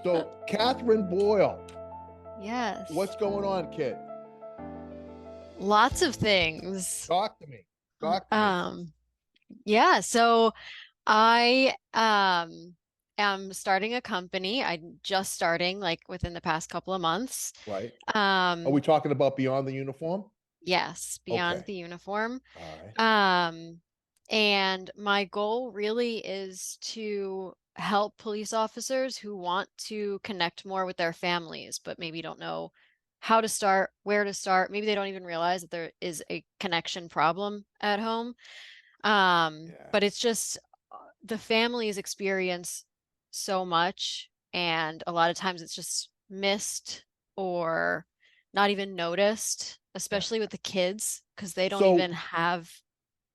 So, Katherine Boyle, Yes. what's going on, kid? Lots of things. Talk to me. Talk to me. Um, yeah, so I am starting a company. I'm just starting like within the past couple of months. Right. Are we Um, talking about beyond the uniform? yes, beyond Okay. the uniform. All right. Um, and my goal really is to help police officers who want to connect more with their families, but maybe don't know how to start, where to start. Maybe they don't even realize that there is a connection problem at home. Yeah. But it's just the families experience so much, and a lot of times it's just missed or not even noticed, Yeah. especially with the kids, because they don't So, even have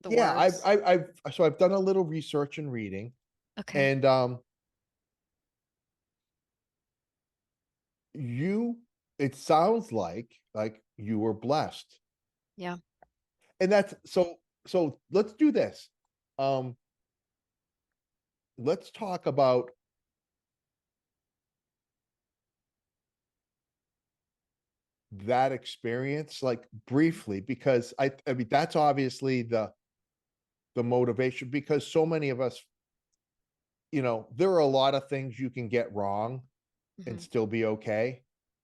the yeah, words. I've done a little research and reading, Okay. and you, it sounds like you were blessed, Yeah. and that's so. So let's do this. Um, let's talk about that experience, like briefly, because I mean that's obviously the motivation, because so many of us, there are a lot of things you can get wrong and Hmm. still be okay,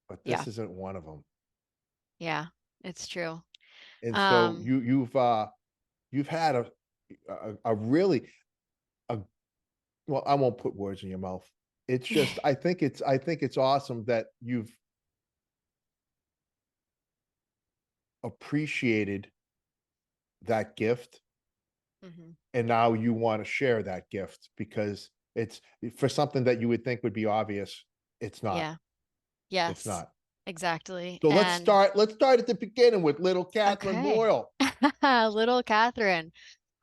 but Yeah. this isn't one of them. Yeah. It's true. And so Um, you've had a really a well, I won't put words in your mouth. It's just I think it's awesome that you've appreciated that gift, mhm. and now you want to share that gift because it's for something that you would think would be obvious. It's not. Yeah. It's Yes. not. Exactly. So let's And start. Let's start at the beginning with little Katherine okay. Boyle. Little Catherine.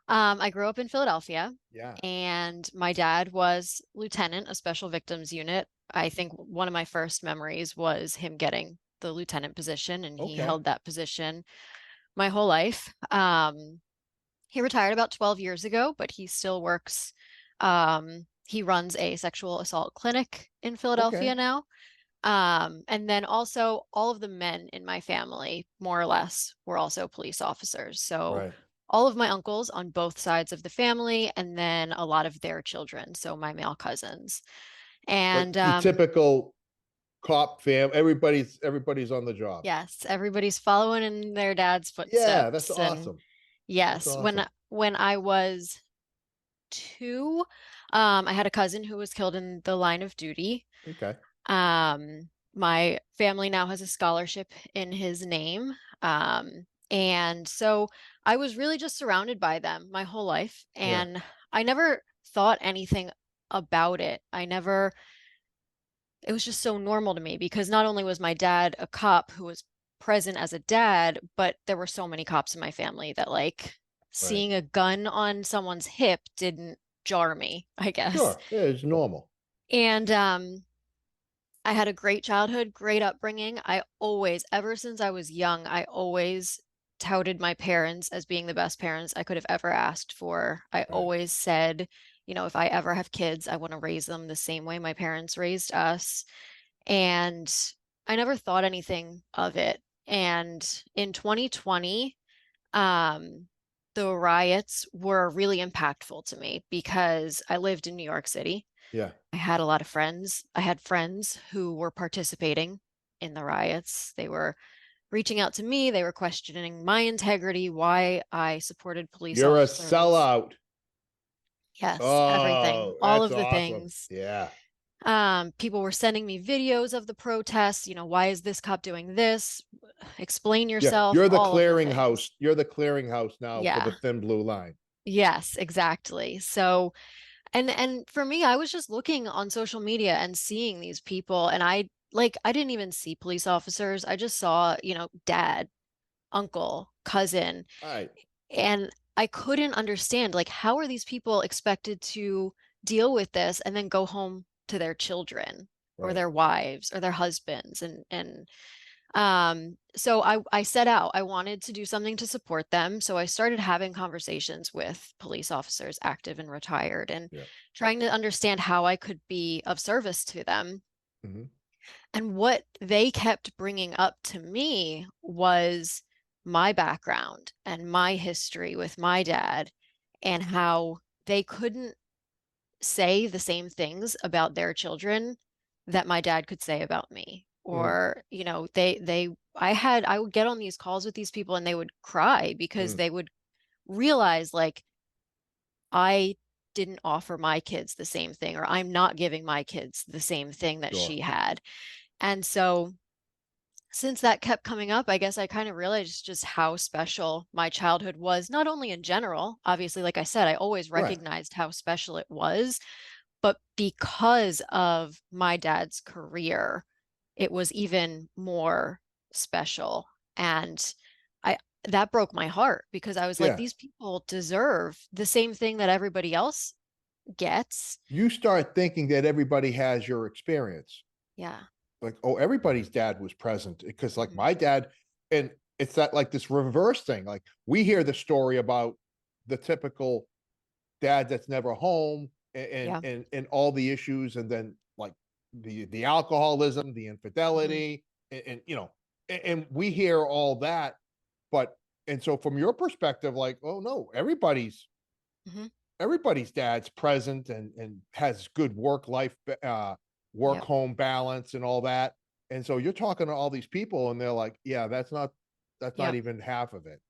I grew up in Philadelphia, Yeah. and my dad was lieutenant, a special victims unit. I think one of my first memories was him getting the lieutenant position, and he Okay. held that position my whole life. He retired about 12 years ago, but he still works. He runs a sexual assault clinic in Okay. Philadelphia now. And then also all of the men in my family, more or less, were also police officers. So Right. all of my uncles on both sides of the family, and then a lot of their children, so my male cousins. Like And the typical cop fam. Everybody's on the job. yes, everybody's following in their dad's Yeah, that's footsteps. And awesome. That's yes, when awesome. when I was two, I had a cousin who was killed in the line of duty. Okay. My family now has a scholarship in his name. And so I was really just surrounded by them my whole life. Yeah. And I never thought anything about it. It was just so normal to me because not only was my dad a cop who was present as a dad, but there were so many cops in my family that like Right. seeing a gun on someone's hip didn't jar me, I guess. Sure. Yeah, it's normal. And I had a great childhood, great upbringing. Ever since I was young, I always touted my parents as being the best parents I could have ever asked for. I Right. always said, if I ever have kids, I want to raise them the same way my parents raised us. And I never thought anything of it. And in 2020, um, the riots were really impactful to me because I lived in New York City. Yeah. I had a lot of friends. I had friends who were participating in the riots. They were reaching out to me. They were questioning my integrity, why I supported police You're a officers. sellout. Yes, everything, Oh, all that's of the awesome. things. Yeah. People were sending me videos of the protests. Why is this cop doing this? Explain Yeah. yourself, You're the all of the clearinghouse. things. You're the clearinghouse now for the Yeah. thin blue line. Yes, exactly. So, and for me, I was just looking on social media and seeing these people, and I didn't even see police officers. I just saw, dad, uncle, cousin, All right. and I couldn't understand, like, how are these people expected to deal with this and then go home to their children or Right. their wives or their husbands? So I set out. I wanted to do something to support them. So I started having conversations with police officers, active and retired, and Yeah. trying to understand how I could be of service to them. Mhm. And what they kept bringing up to me was my background and my history with my dad, and how they couldn't say the same things about their children that my dad could say about me. Mhm. Or, I would get on these calls with these people and they would cry because Mm. they would realize, like, I didn't offer my kids the same thing, or I'm not giving my kids the same thing that Sure. she had. And so since that kept coming up, I guess I kind of realized just how special my childhood was, not only in general. Obviously, like I said, I always Right. recognized how special it was, but because of my dad's career, it was even more special. And I that broke my heart because I was like, Yeah. these people deserve the same thing that everybody else gets. You start thinking that everybody has your experience. Yeah. Like, oh, everybody's dad was present because, like, Hmm. my dad, and it's that, like, this reverse thing. Like, we hear the story about the typical dad that's never home, Yeah. and all the issues, and then, like, the alcoholism, the Hmm. infidelity, and we hear all that. But and so from your perspective, like, oh no, Hmm. everybody's dad's present and has good work life, work Yep. home balance and all that. And so you're talking to all these people and they're like, yeah, that's not Yep. even half of it.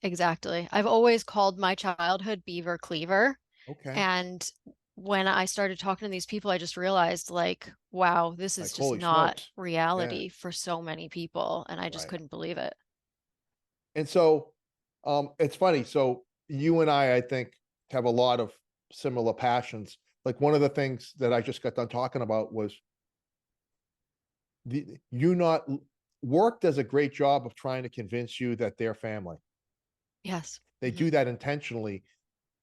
Exactly. I've always called my childhood Beaver Cleaver. Okay. And when I started talking to these people, I just realized, like, wow, this is Like, just holy not smokes. Yeah. reality for so many people. And I just Right. couldn't believe it. And so it's funny. So you and I think, have a lot of similar passions. Like, one of the things that I just got done talking about was the you not work does a great job of trying to convince you that they're family. Yes. They Hmm. do that intentionally.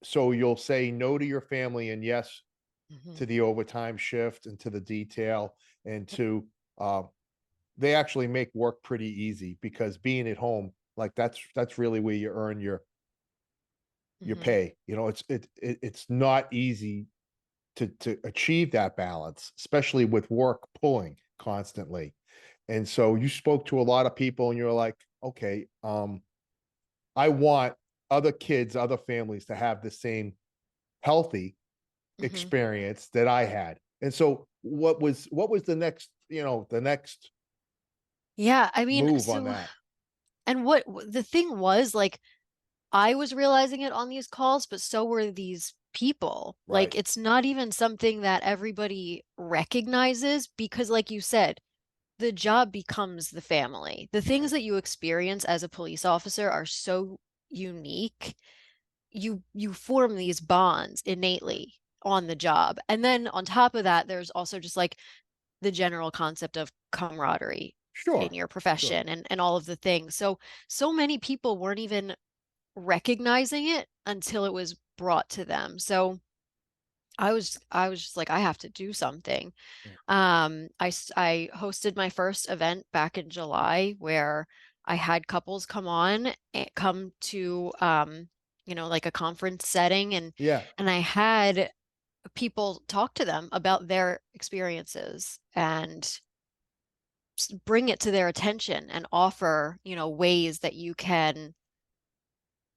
So you'll say no to your family and yes Hmm. to the overtime shift and to the detail, and Yep. to uh, they actually make work pretty easy, because being at home, like, that's really where you earn your Hmm. pay. It's not easy to achieve that balance, especially with work pulling constantly. And so you spoke to a lot of people and you're like, okay, I want other kids, other families to have the same healthy Hmm. experience that I had. And so what was the next Yeah. I mean, move on so, that? and the thing was, like, I was realizing it on these calls, but so were these people. Like, Right. it's not even something that everybody recognizes because, like you said, the job becomes the family. The things Right. that you experience as a police officer are so unique. You form these bonds innately on the job. And then on top of that, there's also just like the general concept of camaraderie in Sure. your Sure. profession and all of the things. So many people weren't even recognizing it until it was brought to them. So I was just like, I have to do something. Yeah. I hosted my first event back in July where I had couples come to, like a conference setting, and Yeah. I had people talk to them about their experiences and bring it to their attention and offer, ways that you can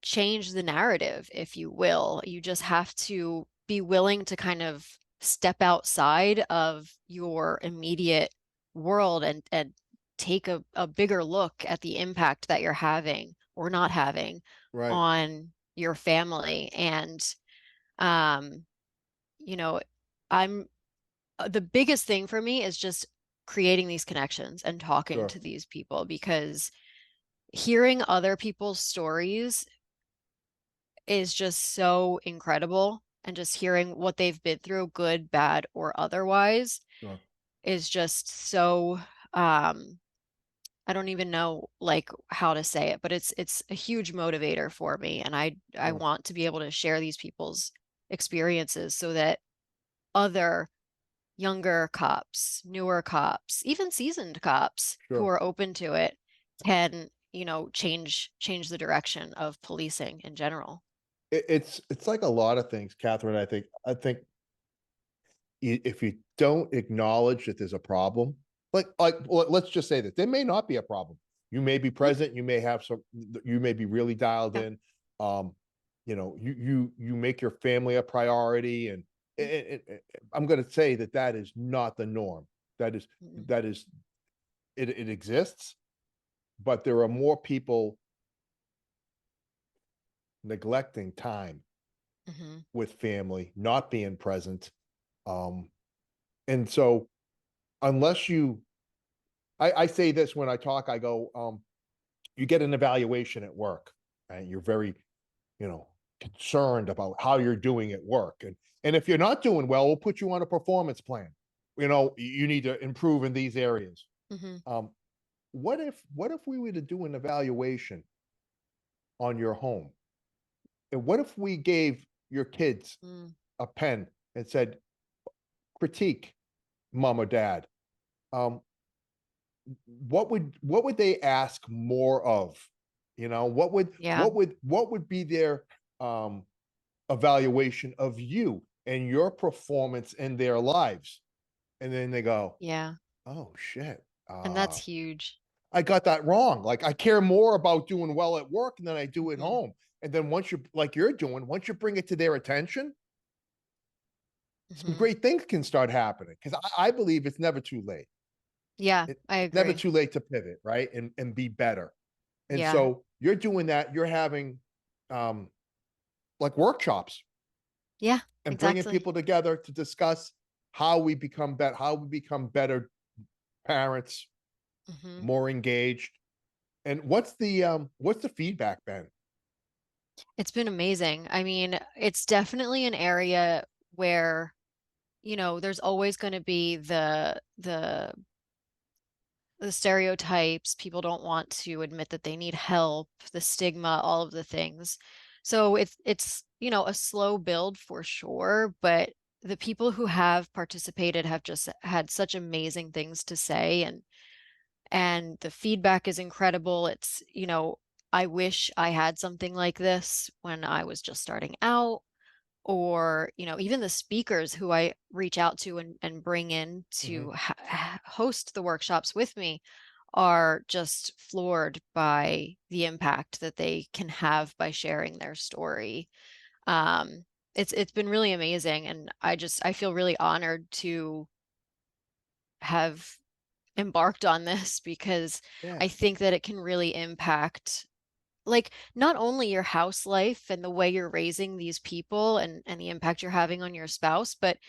change the narrative, if you will. You just have to be willing to kind of step outside of your immediate world and take a bigger look at the impact that you're having or not having Right. on your family. And, um, you know, I'm the biggest thing for me is just creating these connections and talking Sure. to these people, because hearing other people's stories is just so incredible. And just hearing what they've been through, good, bad, or otherwise, Sure. is just so, I don't even know, like, how to say it, but it's a huge motivator for me. And I Sure. want to be able to share these people's experiences so that other younger cops, newer cops, even seasoned cops who Sure. are open to it can, change the direction of policing in general. It's like a lot of things, Catherine. I think if you don't acknowledge that there's a problem, let's just say that there may not be a problem. You may be Yeah. present, you may have some, you may be really dialed Yeah. in. Um, you make your family a priority, and Mm, I'm going to say that that is not the norm. That is mm, that is it exists, but there are more people neglecting time mhm, with family, not being present. Um, and so unless you I say this when I talk, I go, you get an evaluation at work, and you're very, you know, concerned about how you're doing at work. And if you're not doing well, we'll put you on a performance plan. You need to improve in these areas. mhm, Um, what if we were to do an evaluation on your home? And what if we gave your kids mm. a pen and said, critique mom or dad? Um, what would they ask more of? What would Yeah. what would be their um evaluation of you and your performance in their lives? And then they go, Yeah. oh shit, And that's huge. I got that wrong. Like, I care more about doing well at work than I do at Mhm, home. And then once you, like you're doing, once you bring it to their attention, some mhm. great things can start happening, because I believe it's never too late. Yeah, I It's never agree. too late to pivot, right? And be better. And Yeah. so you're doing that. You're having um, like workshops Yeah, and bringing exactly. people together to discuss how we become better parents, Mhm. more engaged. And what's the feedback been? It's been amazing. I mean, it's definitely an area where, there's always gonna be the stereotypes, people don't want to admit that they need help, the stigma, all of the things. So it's a slow build for sure, but the people who have participated have just had such amazing things to say, and the feedback is incredible. I wish I had something like this when I was just starting out, or even the speakers who I reach out to and bring in Mhm. to host the workshops with me are just floored by the impact that they can have by sharing their story. Um, it's been really amazing, and I feel really honored to have embarked on this because Yeah. I think that it can really impact, like, not only your house life and the way you're raising these people and the impact you're having on your spouse, but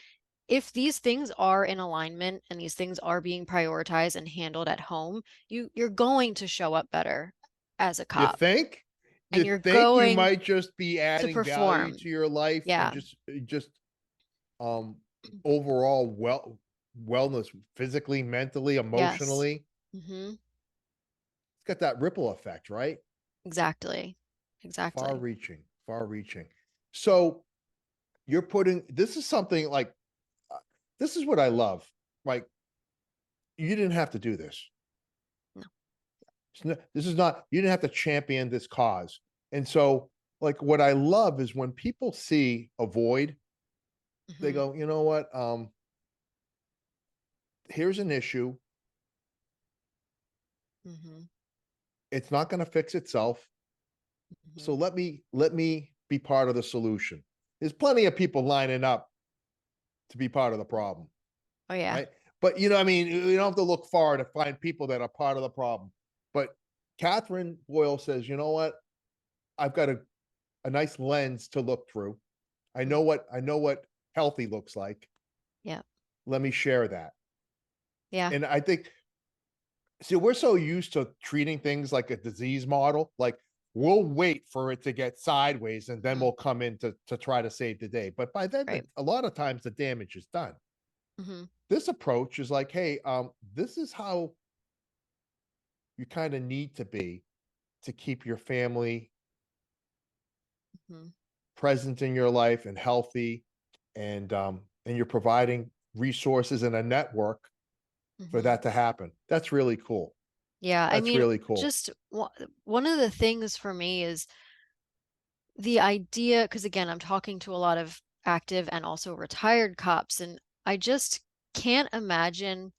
if these things are in alignment and these things are being prioritized and handled at home, you're going to show up better as a You cop, think? and You you're think you going might just be to adding value perform. to your life, and Yeah. just um overall wellness, physically, mentally, Yes. emotionally. Mhm. It's got that ripple effect, right? Exactly. Far Exactly. reaching, far reaching. So you're putting this is something like uh, this is what I love. Like, you didn't have to do this. No. This is not, you didn't have to champion this cause. And so, like, what I love is when people see a void, they Mhm. go, you know what? Here's an issue. Mhm. It's not going to fix itself. So Mhm. let me be part of the solution. There's plenty of people lining up to be part of the problem, Oh, yeah. right? But I mean, you don't have to look far to find people that are part of the problem. But Katherine Boyle says, you know what? I've got a nice lens to look through. Mm. I know what healthy looks like. Yeah. Let me share that. Yeah. And I think, see, we're so used to treating things like a disease model. Like, we'll wait for it to get sideways and then Mhm. we'll come in to try to save the day. But by then, Right. a lot of times the damage is done. Mhm. This approach is like, hey, this is how you kind of need to be to keep your family Mhm. present in your life and healthy, and you're providing resources and a network for Mhm. that to happen. That's really cool. Yeah, I That's mean, really cool. just one of the things for me is the idea, because again, I'm talking to a lot of active and also retired cops, and I just can't imagine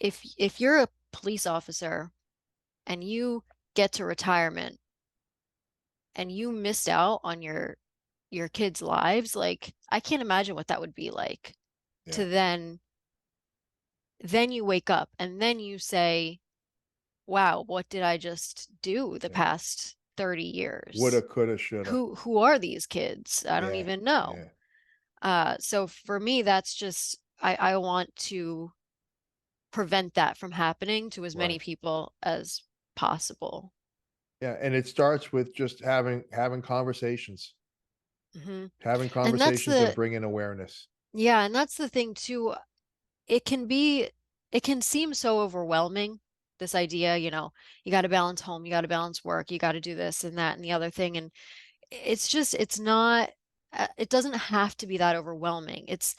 if you're a police officer and you get to retirement and you missed out on your kids' lives, like I can't imagine what that would be like Yeah, to then you wake up and then you say, wow, what did I just do the yeah. past 30 Woulda, years? coulda, shoulda. Who are these kids? I don't Yeah, even know. yeah, So for me, that's just I want to prevent that from happening to as many right. people as possible. Yeah, and it starts with just having conversations, Hmm. having And that's conversations and the bringing awareness. yeah, and that's the thing too. It can be it can seem so overwhelming, this idea, you got to balance home, you got to balance work, you got to do this and that and the other thing. And it's just it's not it doesn't have to be that overwhelming. It's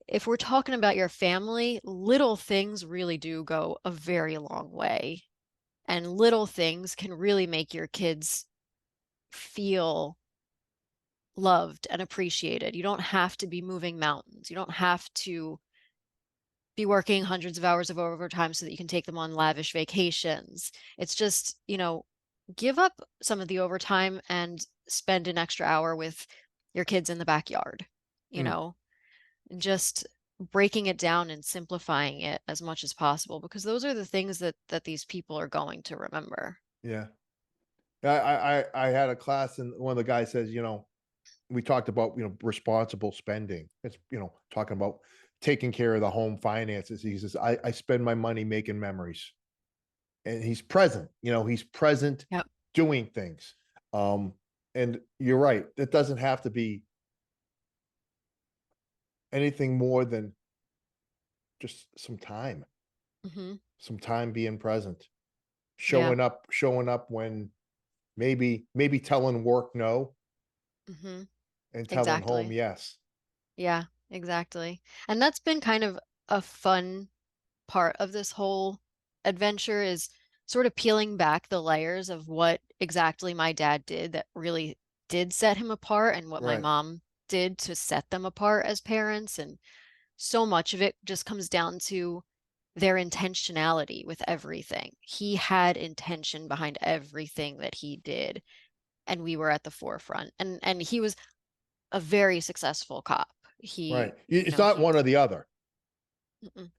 if we're talking about your family, little things really do go a very long way. And little things can really make your kids feel loved and appreciated. You don't have to be moving mountains. You don't have to be working hundreds of hours of overtime so that you can take them on lavish vacations. It's just, give up some of the overtime and spend an extra hour with your kids in the backyard, you Mm, know, and just breaking it down and simplifying it as much as possible because those are the things that these people are going to remember. yeah. I had a class and one of the guys says, we talked about, responsible spending. It's, talking about taking care of the home finances. He says, I spend my money making memories. And he's present, he's present Yep. doing things. Um, and you're right, it doesn't have to be anything more than just Hmm. some time being present, Yeah. showing up when maybe telling work no Hmm. and telling home Exactly. yes. Yeah, exactly. And that's been kind of a fun part of this whole adventure is sort of peeling back the layers of what exactly my dad did that really did set him apart and what my Right, mom did to set them apart as parents. And so much of it just comes down to their intentionality with everything. He had intention behind everything that he did, and we were at the forefront. And he was a very successful cop. right. He, It's not he one or the other. mm-mm,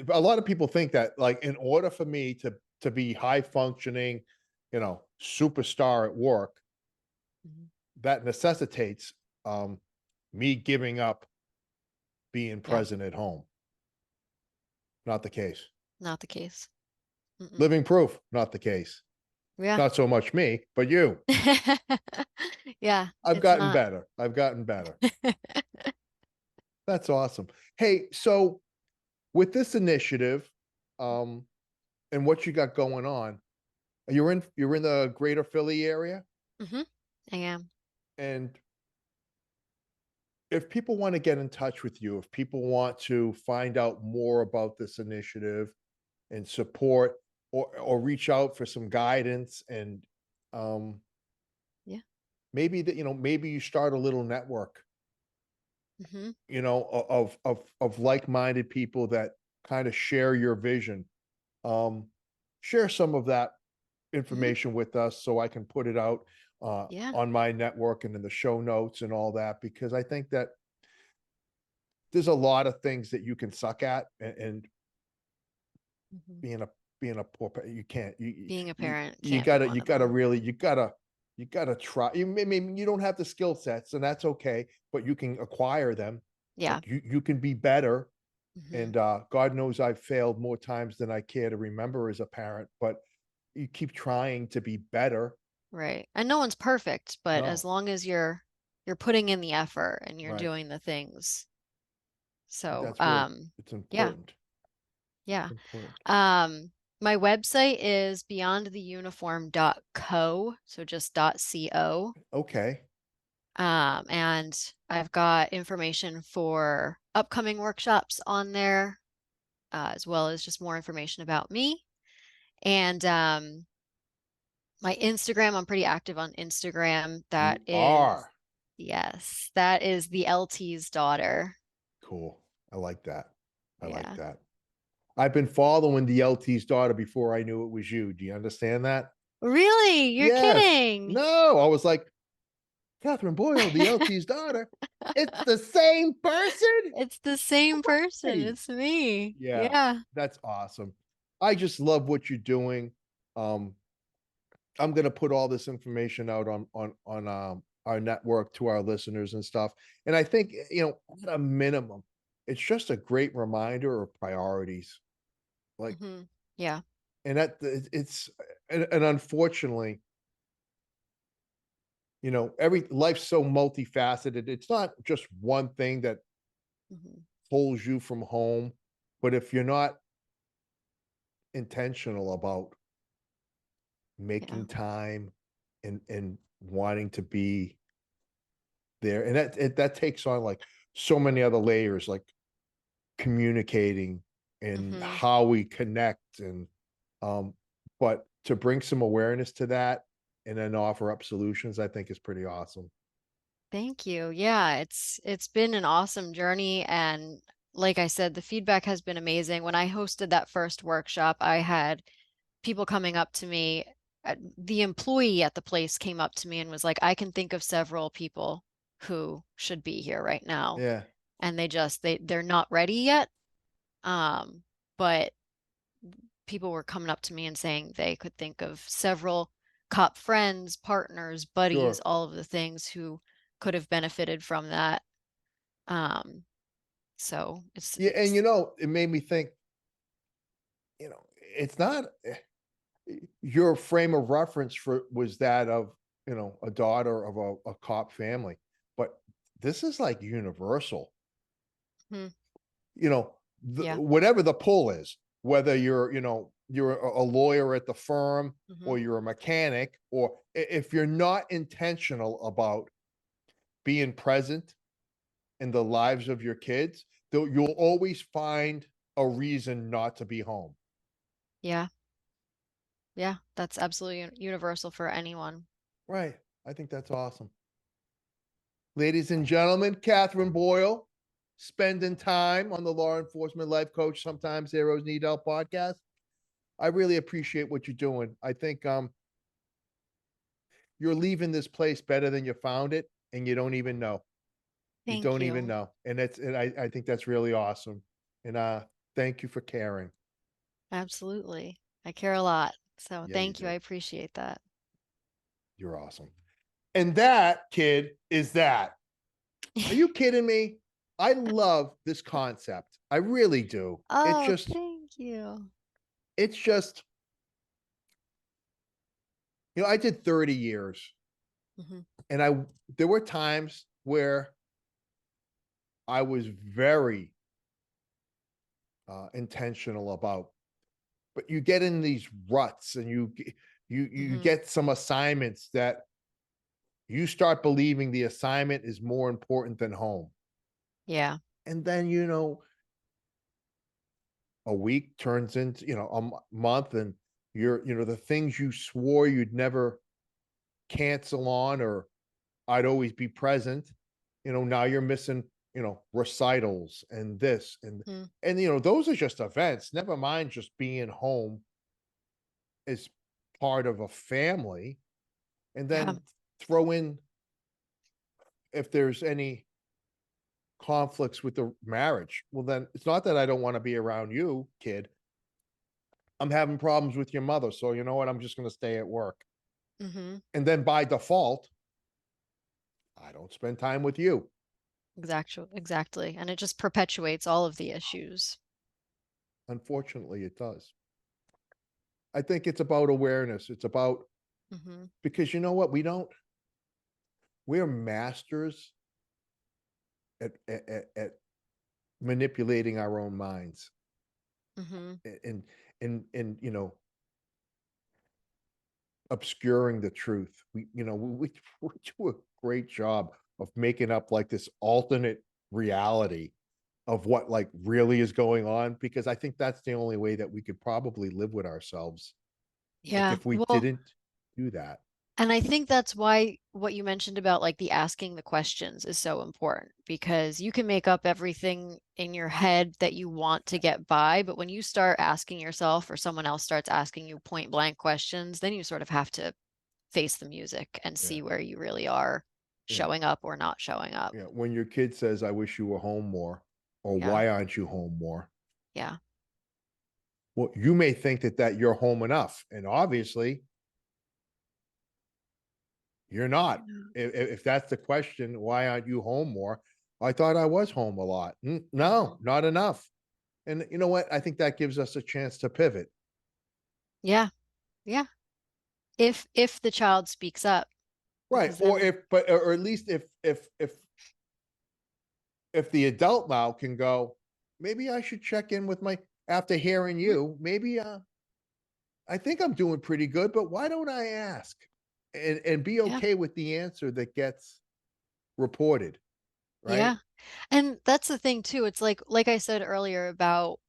A lot of people think that, like, in order for me to be high functioning, superstar at work, mhm. that necessitates um me giving up being Yeah, present at home. Not the case. not the case. Mm-mm. Living proof, not the case. Yeah. Not so much me, but you. Yeah, I've it's gotten not. better. I've gotten better. That's awesome. Hey, so with this initiative, um, and what you got going on, you're in the greater Philly area, Hmm. I am. and if people want to get in touch with you, if people want to find out more about this initiative and support or reach out for some guidance and um Yeah. maybe that maybe you start a little network, Hmm. of like-minded people that kind of share your vision. Um share some of that Hmm. information with us so I can put it out Yeah. on my network and in the show notes and all that, because I think that there's a lot of things that you can suck at, and Hmm. being a poor you can't Being a you parent you can't be gotta one you of gotta them. really you gotta try. Maybe you don't have the skill sets, and that's okay, but you can acquire them. Yeah. Like you can be better. Hmm. And God knows I've failed more times than I care to remember as a parent, but you keep trying to be better. Right. And no one's perfect, but as No, long as you're putting in the effort and you're right. doing the things. I think So, that's really it's yeah, important. yeah. Important. My website is beyondtheuniform.co, so just .co. Okay. And I've got information for upcoming workshops on there, as well as just more information about me. And my Instagram, I'm pretty active on Instagram. That You is, are yes, that is the LT's daughter. cool. I like that. I like Yeah. that. I've been following the LT's daughter before I knew it was you. Do you understand that? Really? You're Yes. kidding. No, I was like, Catherine Boyle, the LT's daughter. It's the same person. It's the same person. Hey. It's me. Yeah, Yeah. that's awesome. I just love what you're doing. Um, I'm gonna put all this information out on our network to our listeners and stuff. And I think at a minimum, it's just a great reminder of priorities. Like, Yeah. and it's and unfortunately, every life's so multifaceted. It's not just one thing that hmm pulls you from home, but if you're not intentional about Yeah. making time and wanting to be there, and that takes on like so many other layers, like communicating and hmm how we connect, and um but to bring some awareness to that and then offer up solutions, I think is pretty awesome. Thank you. Yeah, it's been an awesome journey, and like I said, the feedback has been amazing. When I hosted that first workshop, I had people coming up to me. The employee at the place came up to me and was like, "I can think of several people who should be here right now." Yeah, And they're not ready yet. Um, but people were coming up to me and saying they could think of several cop friends, partners, buddies, sure. all of the things who could have benefited from that. Um, so Yeah, and it made me think, it's not your frame of reference for was that of a daughter of a cop family, but this is like universal. mhm, yeah. Whatever the pull is, whether you're a lawyer at the firm, hmm or you're a mechanic, or if you're not intentional about being present in the lives of your kids, though you'll always find a reason not to be home. Yeah. Yeah. That's absolutely universal for anyone. Right. I think that's awesome. Ladies and gentlemen, Katherine Boyle, spending time on the Law Enforcement Life Coach Sometimes Heroes Need Help podcast. I really appreciate what you're doing. I think you're leaving this place better than you found it, and you don't even know. You Thank don't even you. know. And I think that's really awesome. And thank you for caring. Absolutely. I care a lot. So Yeah, you thank you. I do. appreciate that. You're awesome. And that, kid, is that. Are you kidding me? I love this concept. I really do. Oh, thank you. It's just, I did 30 years, hmm and there were times where I was very intentional about, but you get in these ruts, and you hmm get some assignments that you start believing the assignment is more important than home. Yeah. And then, a week turns into, a month, and the things you swore you'd never cancel on, or I'd always be present, now you're missing, recitals and this Mm. those are just events, never mind just being home as part of a family. And Yeah. then throw in, if there's any conflicts with the marriage, well, then it's not that I don't want to be around you, kid. I'm having problems with your mother, so you know what, I'm just going to stay at work. hmm And then by default, I don't spend time with you. Exactly. And it just perpetuates all of the issues. Unfortunately, it does. I think it's about awareness. It's about, hmm because you know what, we're masters at manipulating our own minds, hmm and and obscuring the truth. We do a great job of making up like this alternate reality of what like really is going on, because I think that's the only way that we could probably live with ourselves. Like Yeah. if we Well, didn't do that. And I think that's why what you mentioned about like the asking the questions is so important because you can make up everything in your head that you want to get by, but when you start asking yourself or someone else starts asking you point blank questions, then you sort of have to face the music and Yeah. see where you really are Yeah. showing up or not showing up. Yeah. When your kid says, I wish you were home more, or Yeah. why aren't you home more? Yeah. Well, you may think that you're home enough. And obviously you're not. Yeah. If that's the question, why aren't you home more? I thought I was home a lot. No, Mhm. not enough. And you know what? I think that gives us a chance to pivot. Yeah. Yeah. If the child speaks up, Right. because Or then if, but, or at least if the adult now can go, maybe I should check in with my, after hearing Mhm. you, maybe I think I'm doing pretty good, but why don't I ask? And be Yeah. okay with the answer that gets reported, right? Yeah. And that's the thing too. It's like I said earlier about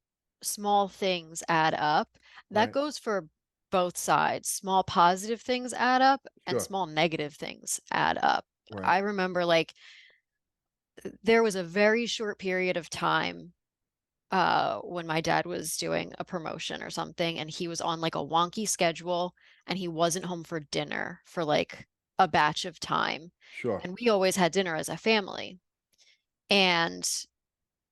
small things add up. That Right. goes for both sides. Small positive things add up and Sure. small negative things add up. Right. I remember like there was a very short period of time when my dad was doing a promotion or something and he was on like a wonky schedule and he wasn't home for dinner for like a batch of time. Sure. And we always had dinner as a family. And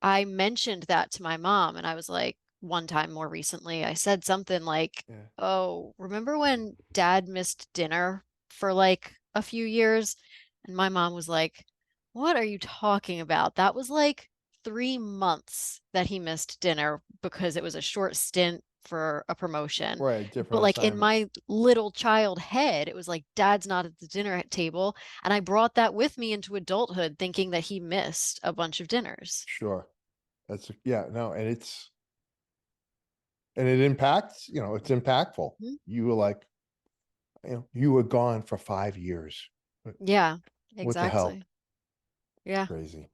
I mentioned that to my mom, and I was like, one time more recently, I said something like, Yeah. "Oh, remember when dad missed dinner for like a few years?" And my mom was like, "What are you talking about? That was like 3 months that he missed dinner because it was a short stint for a promotion." Right. But Different like in assignment. my little child head, it was like dad's not at the dinner table. And I brought that with me into adulthood, thinking that he missed a bunch of dinners. Sure. That's, yeah, no, and it impacts, it's impactful. Mhm. You were like, you were gone for 5 years. Yeah, What the hell? exactly. Yeah. Crazy,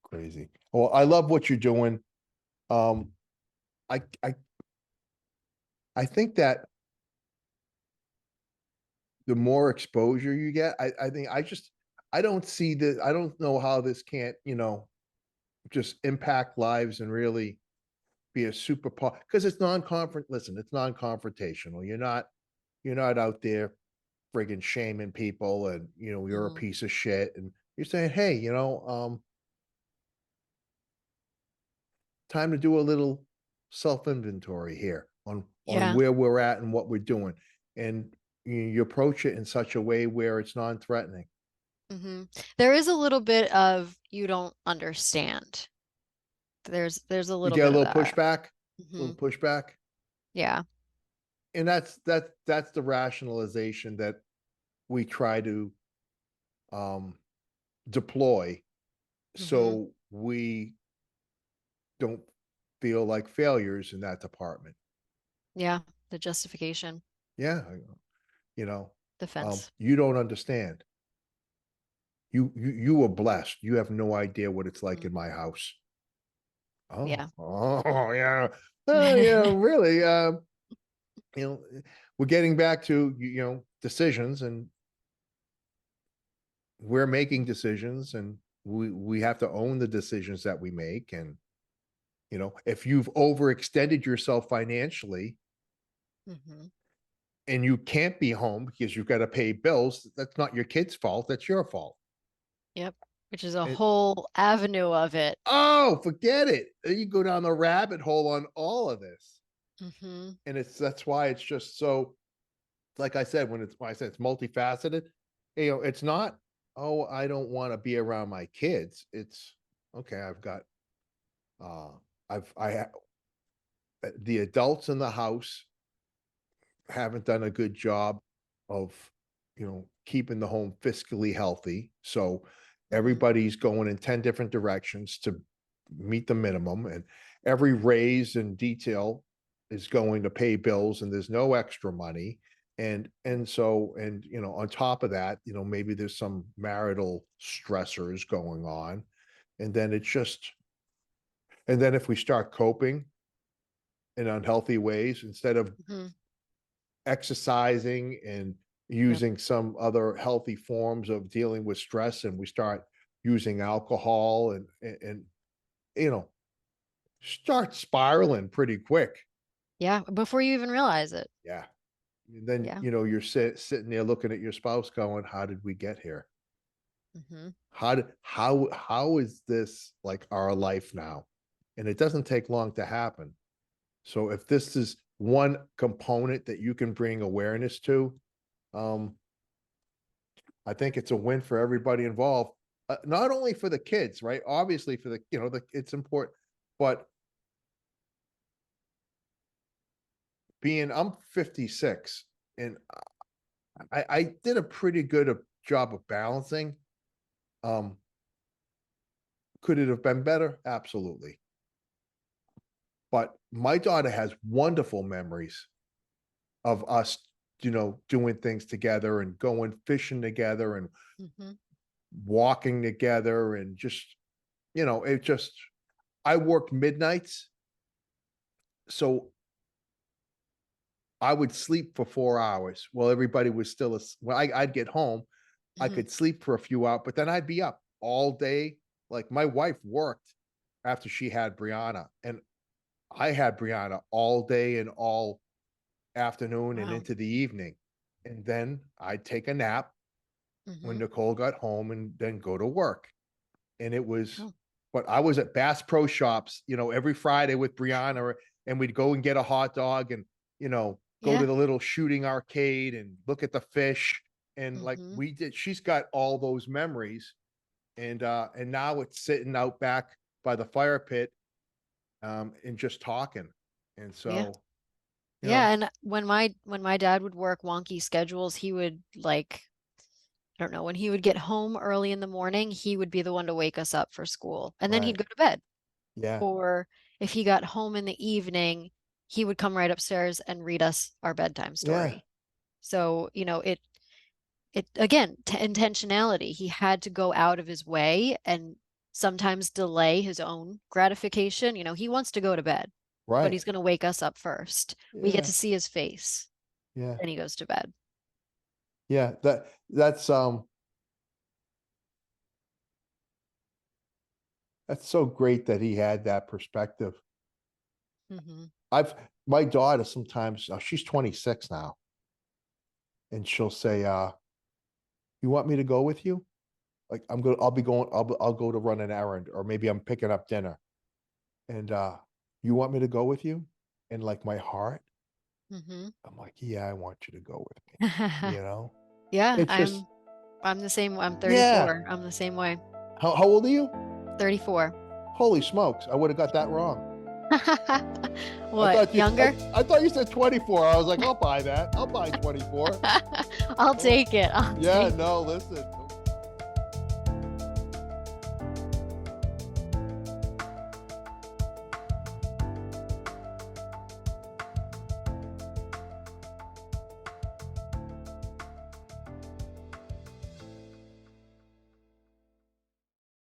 crazy. Well, I love what you're doing. Um, I I I think that the more exposure you get, I think I don't see that. I don't know how this can't, just impact lives and really be a super because it's non-confront. Listen, it's non-confrontational. You're not out there friggin' shaming people and you're a Mhm. piece of shit and you're saying, hey, time to do a little self-inventory here on Yeah. where we're at and what we're doing. And you approach it in such a way where it's non-threatening. Mhm. There is a little bit of you don't understand. There's a You little get a bit of little that. pushback, little Mhm. pushback. Yeah. And that's the rationalization that we try to um deploy Mhm. so we don't feel like failures in that department. Yeah. The justification, Yeah, you know, defense. you don't understand. You were blessed. You have no idea what it's like in Mhm. my house. Oh, Yeah. oh yeah. Oh yeah, really. You know, we're getting back to decisions, and we're making decisions, and we have to own the decisions that we make. And if you've overextended yourself financially Mhm. and you can't be home because you've got to pay bills, that's not your kid's fault. That's your fault. Yep. Which is a And whole avenue of it. oh, forget it. You go down the rabbit hole on all of this. Mhm. And that's why it's just so, like I said, when I said it's multifaceted, it's not, oh, I don't want to be around my kids. It's okay, uh the adults in the house haven't done a good job of keeping the home fiscally healthy. So Mhm. everybody's going in 10 different directions to meet the minimum, and every raise and detail is going to pay bills, and there's no extra money. And on top of that, maybe there's some marital stressors going on. And then if we start coping in unhealthy ways instead of Mhm. exercising and using some other healthy forms of dealing with stress, and we start using alcohol and you know, start spiraling pretty quick. Yeah, before you even realize it. Yeah. And then, Yeah. you're sitting there looking at your spouse going, how did we get here? Hmm. How is this like our life now? And it doesn't take long to happen. So if this is one component that you can bring awareness to, um, I think it's a win for everybody involved. Not only for the kids, right? Obviously for it's important, but I'm 56 and I did a pretty good job of balancing. Um, could it have been better? Absolutely. But my daughter has wonderful memories of us, doing things together and going fishing together and Hmm. walking together and just, I worked midnights. So I would sleep for 4 hours while everybody was still, I'd get home. I Hmm. could sleep for a few hours, but then I'd be up all day. Like my wife worked after she had Brianna, and I had Brianna all day and all afternoon and Wow. into the evening. And then I'd take a nap when Hmm. Nicole got home and then go to work. And it was, Oh, but I was at Bass Pro Shops, every Friday with Brianna, and we'd go and get a hot dog and, go to yeah. the little shooting arcade and look at the fish. And like Hmm. she's got all those memories. And now it's sitting out back by the fire pit, and just talking. And Yeah. so, you Yeah. know, And when my dad would work wonky schedules, he would like, I don't know, when he would get home early in the morning, he would be the one to wake us up for school. And then he'd right. go to bed. Yeah. Or if he got home in the evening, he would come right upstairs and read us our bedtime Yeah. story. So, it again, intentionality. He had to go out of his way and sometimes delay his own gratification. He wants to go to bed, but Right. he's going to wake us up first. We get Yeah. to see his face, Yeah. then he goes to bed. Yeah. That's so great that he had that perspective. Hmm. I've My daughter sometimes, she's 26 now, and she'll say, you want me to go with you? Like I'll be going, I'll go to run an errand, or maybe I'm picking up dinner. And you want me to go with you? And like my heart, Hmm. I'm like, yeah, I want you to go with me. You know? Yeah, It's just, I'm the same. I'm yeah. 34. I'm the same way. How old are you? 34. Holy smokes, I would have got that wrong. What, younger? I thought you said 24. I was like, I'll buy that. I'll buy 24. I'll Oh, take it. I'll yeah, take it. no, listen.